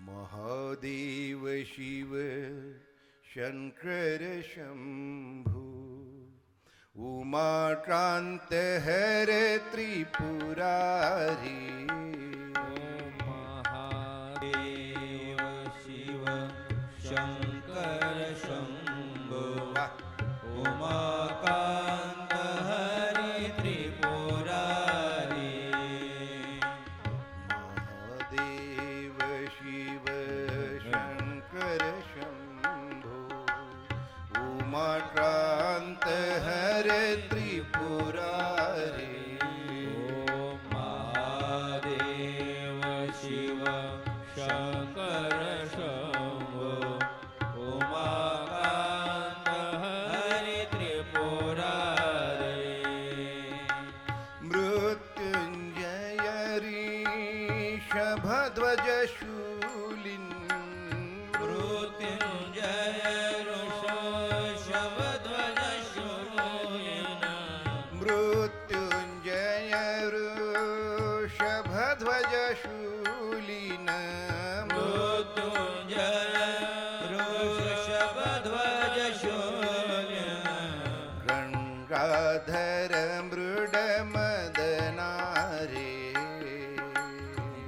महादेव शिव शंकर शंभु उमाकांत हरे त्रिपुरारी। महादेव शिव शंकर शंभु उमाकांत हरि त्रिपुरारी। महादेव शिव शंकर शंभु उमाकांत हरे त्रिपुरारी। महादेव शिव शंकर शंभु उमाकांत हरि त्रिपुरारी। मृत्युंजय ऋषभध्वज शूलिन् मृत्युंजय ऋषभध्वज शूलिन् मृत्युंजय ऋषभध्वज शूलिन् मृत्युंजय ऋषभध्वज शूलिन् गंगाधर मृड मदनारे।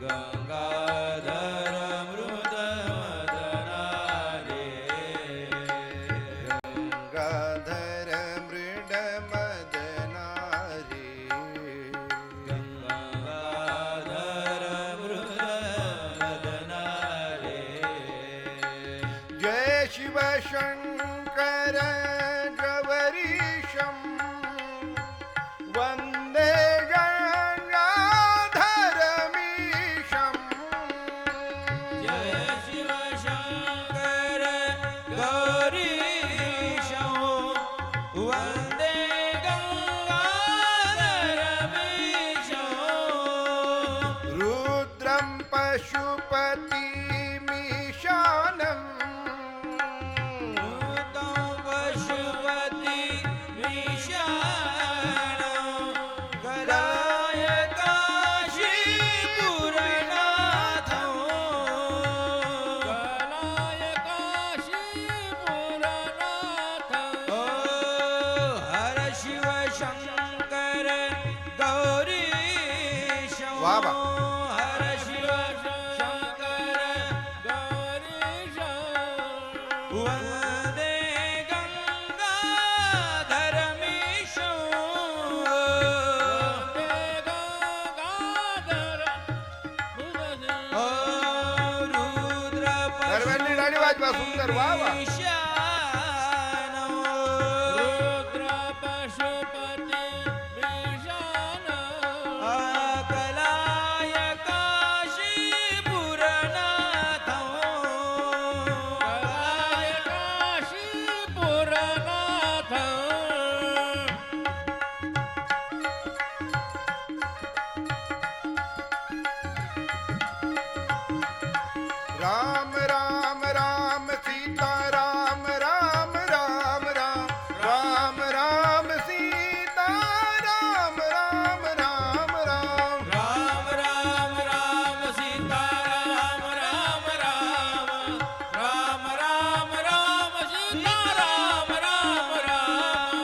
गंगाधर मृद मदनारे। गंगाधर मृड मदनारे। गंगाधर मृद मदनारे। जय शिव शंकर गौरीशं वंदे गंगाधरमीशं। जय शिव शंकर गौरीशं वंदे गंगाधरमीशं। रुद्रं पशुपतिमीशानम् पशुपति विशाणं गदाय काशीपुरनाथं। गदाय काशीपुरनाथं। ओ हर शिव शंकर गौरीशं। वाह वाह। हर शिव शंकर गौरीशं वंदे गंगाधरमीशं। ओ रुद्र सर्वांनी गाडी वाजवा सुंदर। वाह वाह। विशानं रुद्र पशुपति विशानं कलाय काशीपुरनाथं। कलाय काशीपुरनाथं। राम राम राम सीता राम राम राम राम राम राम सीता राम राम राम राम राम राम राम सीता राम राम राम राम राम राम सीता राम राम राम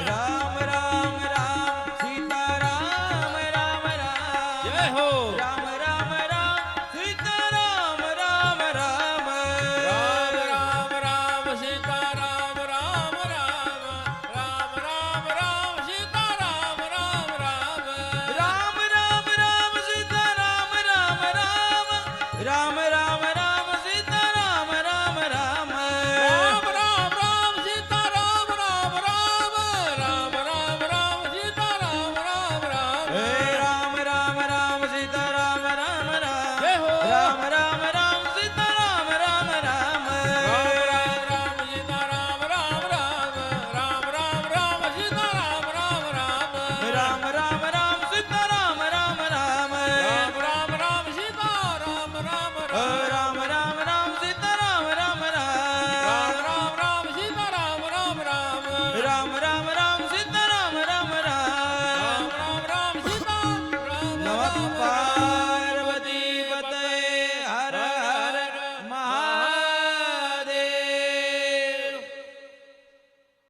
राम राम राम सीता राम राम राम। जय हो राम राम राम सीता राम राम राम राम राम राम सीता राम राम राम राम राम राम सीता राम राम राम राम राम राम सीता राम राम राम राम